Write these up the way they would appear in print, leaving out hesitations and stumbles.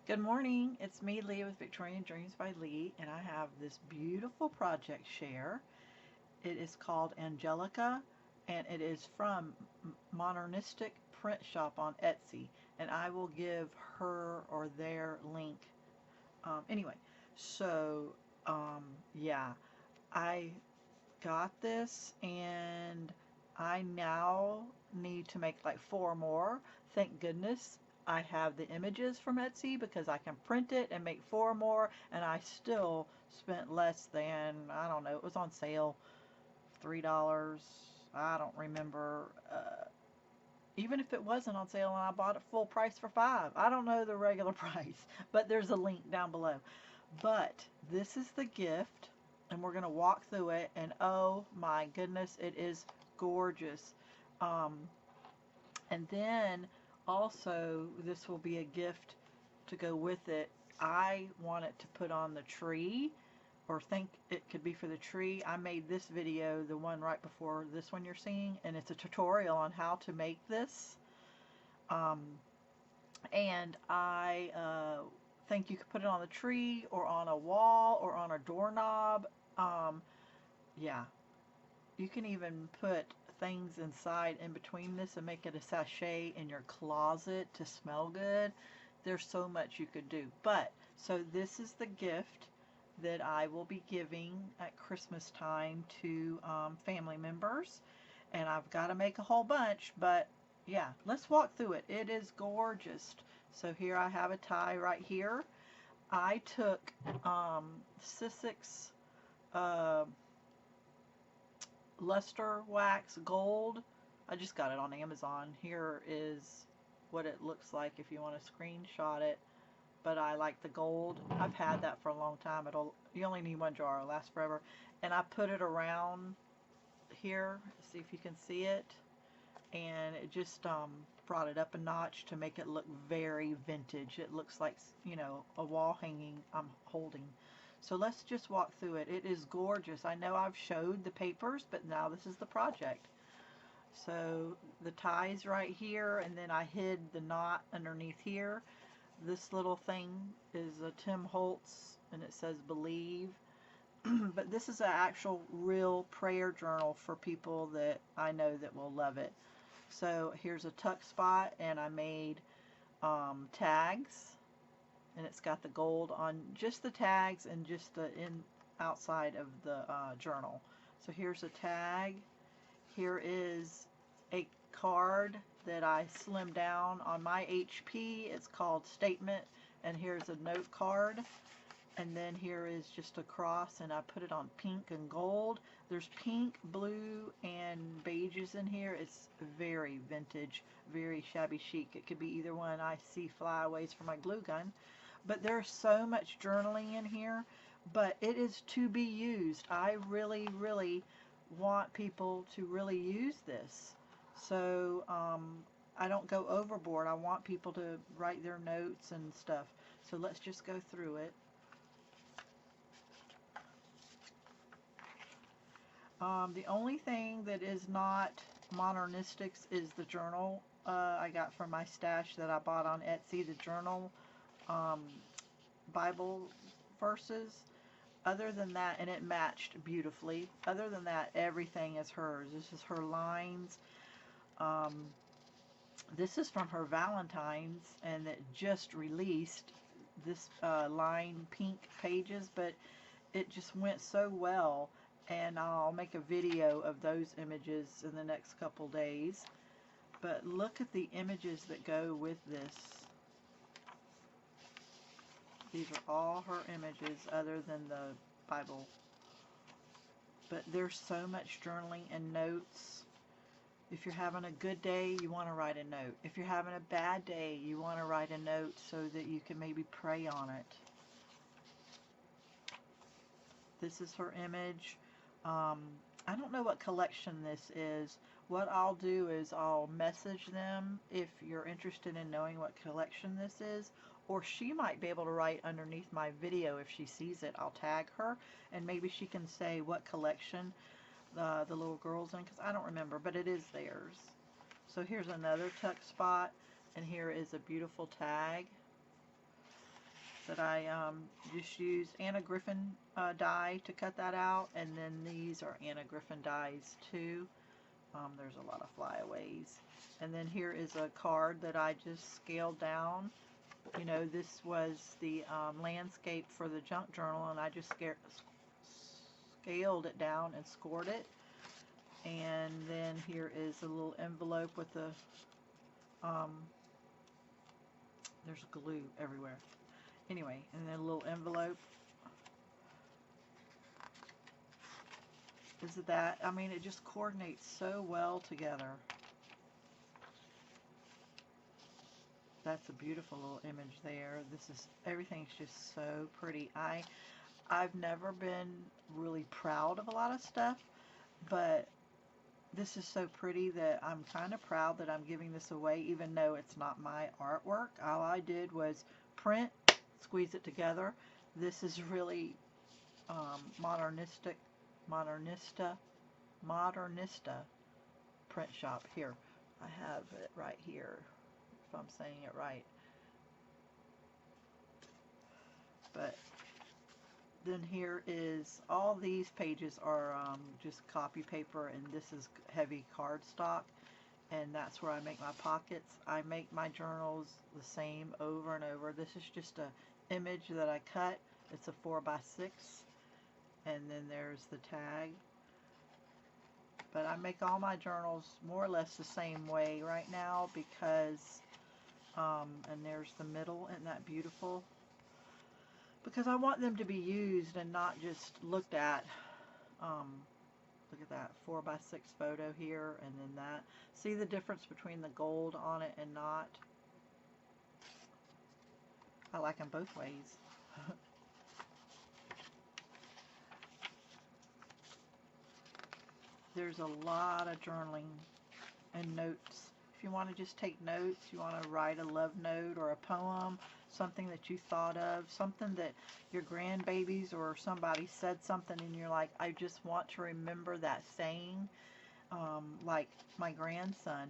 Good morning, it's me, Leigh, with Victorian Dreams by Leigh, and I have this beautiful project share. It is called Angelica, and it is from Modernistic Print Shop on Etsy, and I will give her or their link. Anyway, so, yeah, I got this, and I now need to make like 4 more. Thank goodness I have the images from Etsy because I can print it and make 4 more, and I still spent less than, I don't know, it was on sale, $3. I don't remember. Even if it wasn't on sale and I bought it full price for 5, I don't know the regular price, but there's a link down below. But this is the gift, and we're going to walk through it, and oh my goodness, it is gorgeous. Um, and then also, this will be a gift to go with it. I want it to put on the tree, or think it could be for the tree. I made this video, the one right before this one you're seeing, and it's a tutorial on how to make this. And I think you could put it on the tree or on a wall or on a doorknob. Yeah, you can even put things inside in between this and make it a sachet in your closet to smell good. There's so much you could do. But, so this is the gift that I will be giving at Christmas time to family members. And I've got to make a whole bunch, but yeah, let's walk through it. It is gorgeous. So here I have a tie right here. I took Sisik's luster wax gold. I just got it on Amazon. Here is what it looks like if you want to screenshot it. But I like the gold. I've had that for a long time. You only need 1 jar. It'll last forever. And I put it around here. See if you can see it. And it just brought it up a notch to make it look very vintage. It looks like, you know, a wall hanging I'm holding. So let's just walk through it. It is gorgeous. I know I've showed the papers, but now this is the project. So the tie's right here, and then I hid the knot underneath here. This little thing is a Tim Holtz, and it says believe. But this is an actual real prayer journal for people that I know that will love it. So here's a tuck spot, and I made tags, and it's got the gold on just the tags and just the outside of the journal. So here's a tag. Here is a card that I slimmed down on my HP. It's called Statement, and here's a note card. And then here is just a cross, and I put it on pink and gold. There's pink, blue, and beiges in here. It's very vintage, very shabby chic. It could be either one. I see flyaways for my glue gun. But there's so much journaling in here, but it is to be used. I really, really want people to really use this. So I don't go overboard. I want people to write their notes and stuff. So let's just go through it. The only thing that is not Modernistics is the journal I got from my stash that I bought on Etsy, the journal Bible verses. Other than that, and it matched beautifully. Other than that, everything is hers. This is her lines. This is from her Valentine's, and it just released this line pink pages, but it just went so well. And I'll make a video of those images in the next couple days. But look at the images that go with this. These are all her images other than the Bible. But there's so much journaling and notes. If you're having a good day, you want to write a note. If you're having a bad day, you want to write a note so that you can maybe pray on it. This is her image. I don't know what collection this is. What I'll do is I'll message them if you're interested in knowing what collection this is, or she might be able to write underneath my video if she sees it. I'll tag her, and maybe she can say what collection the little girl's in, because I don't remember, but it is theirs. So here's another tuck spot, and here is a beautiful tag. that I just used annagriffin dye to cut that out, and then these are annagriffin dyes too. There's a lot of flyaways. And then here is a card that I just scaled down. You know, this was the landscape for the junk journal, and I just scaled it down and scored it. And then here is a little envelope with the there's glue everywhere. Anyway, and then a little envelope. Isn't that, I mean, it just coordinates so well together. That's a beautiful little image there. This is, everything's just so pretty. I've never been really proud of a lot of stuff, but this is so pretty that I'm kind of proud that I'm giving this away, even though it's not my artwork. All I did was print, squeeze it together. This is really Modernista print shop. Here, I have it right here, if I'm saying it right. But then here is, all these pages are just copy paper, and this is heavy cardstock, and that's where I make my pockets. I make my journals the same over and over. This is just a image that I cut. It's a 4x6, and then there's the tag. But I make all my journals more or less the same way right now because, and there's the middle, isn't that beautiful? Because I want them to be used and not just looked at. Look at that 4x6 photo here, and then that. See the difference between the gold on it and not? I like them both ways. There's a lot of journaling and notes. If you want to just take notes, you want to write a love note or a poem, something that you thought of, something that your grandbabies or somebody said something and you're like, I just want to remember that saying. Like my grandson,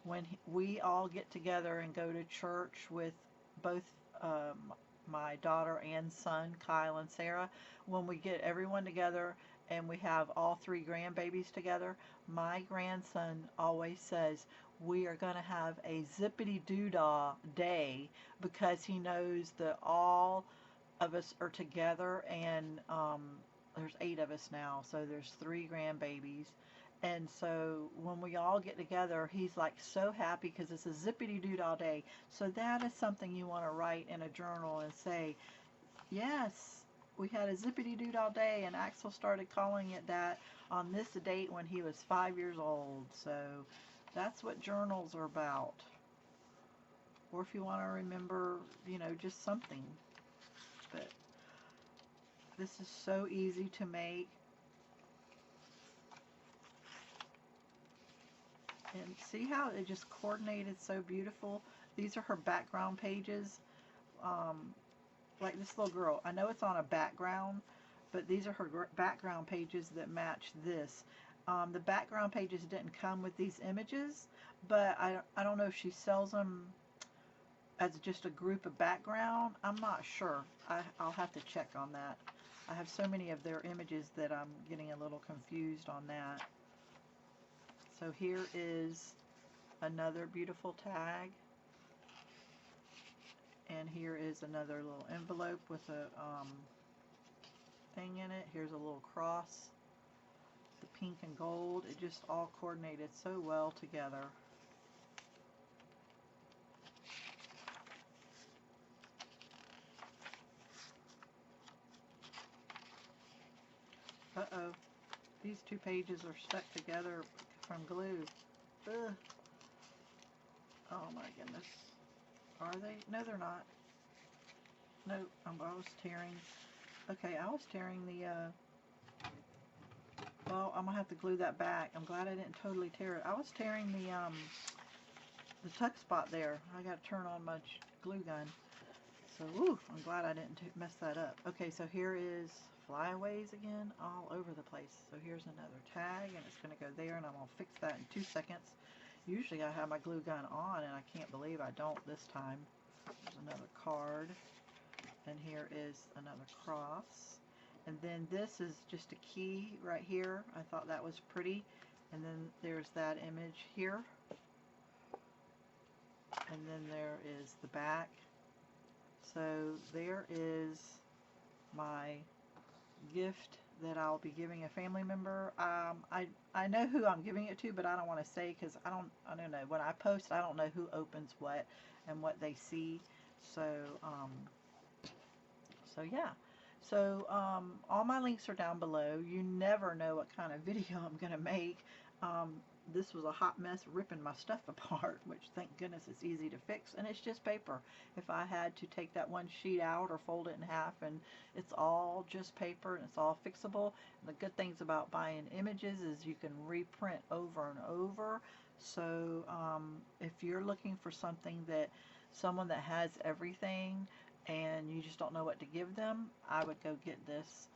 when we all get together and go to church with both my daughter and son, Kyle and Sarah, when we get everyone together and we have all three grandbabies together, my grandson always says, we are going to have a zippity-doo-dah day, because he knows that all of us are together, and there's 8 of us now, so there's 3 grandbabies. And so when we all get together, he's like so happy because it's a zippity-doo-dah day. So that is something you want to write in a journal and say, yes, we had a zippity-doo-dah day, and Axel started calling it that on this date when he was 5 years old. So that's what journals are about. Or if you want to remember, you know, just something. But this is so easy to make. And see how it just coordinated so beautiful? These are her background pages. Like this little girl. I know it's on a background, but these are her background pages that match this. The background pages didn't come with these images, but I don't know if she sells them as just a group of background. I'm not sure. I'll have to check on that. I have so many of their images that I'm getting a little confused on that. So here is another beautiful tag. And here is another little envelope with a thing in it. Here's a little cross. The pink and gold. It just all coordinated so well together. Uh-oh. These 2 pages are stuck together from glue. Ugh. Oh my goodness. Are they? No, they're not. No, I was tearing. Okay, I was tearing the, well, I'm gonna have to glue that back. I'm glad I didn't totally tear it. I was tearing the tuck spot there. I gotta turn on my glue gun. So, woo, I'm glad I didn't mess that up. Okay, so here is flyaways again, all over the place. So here's another tag, and it's gonna go there, and I'm gonna fix that in 2 seconds. Usually I have my glue gun on, and I can't believe I don't this time. There's another card. and here is another cross. And then this is just a key right here. I thought that was pretty. And then there's that image here. And then there is the back. So there is my gift that I'll be giving a family member. I know who I'm giving it to, but I don't want to say because I don't know. When I post, I don't know who opens what and what they see. So so yeah. So all my links are down below. You never know what kind of video I'm gonna make. This was a hot mess ripping my stuff apart, which thank goodness it's easy to fix, and it's just paper. If I had to take that one sheet out or fold it in half, and it's all just paper and it's all fixable. And the good things about buying images is you can reprint over and over. So if you're looking for something that someone that has everything and you just don't know what to give them, I would go get this.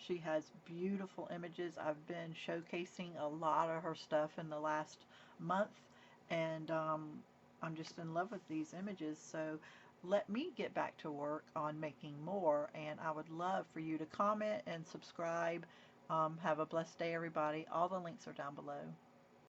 She has beautiful images. I've been showcasing a lot of her stuff in the last month, and I'm just in love with these images. So let me get back to work on making more, and I would love for you to comment and subscribe. Have a blessed day, everybody. All the links are down below.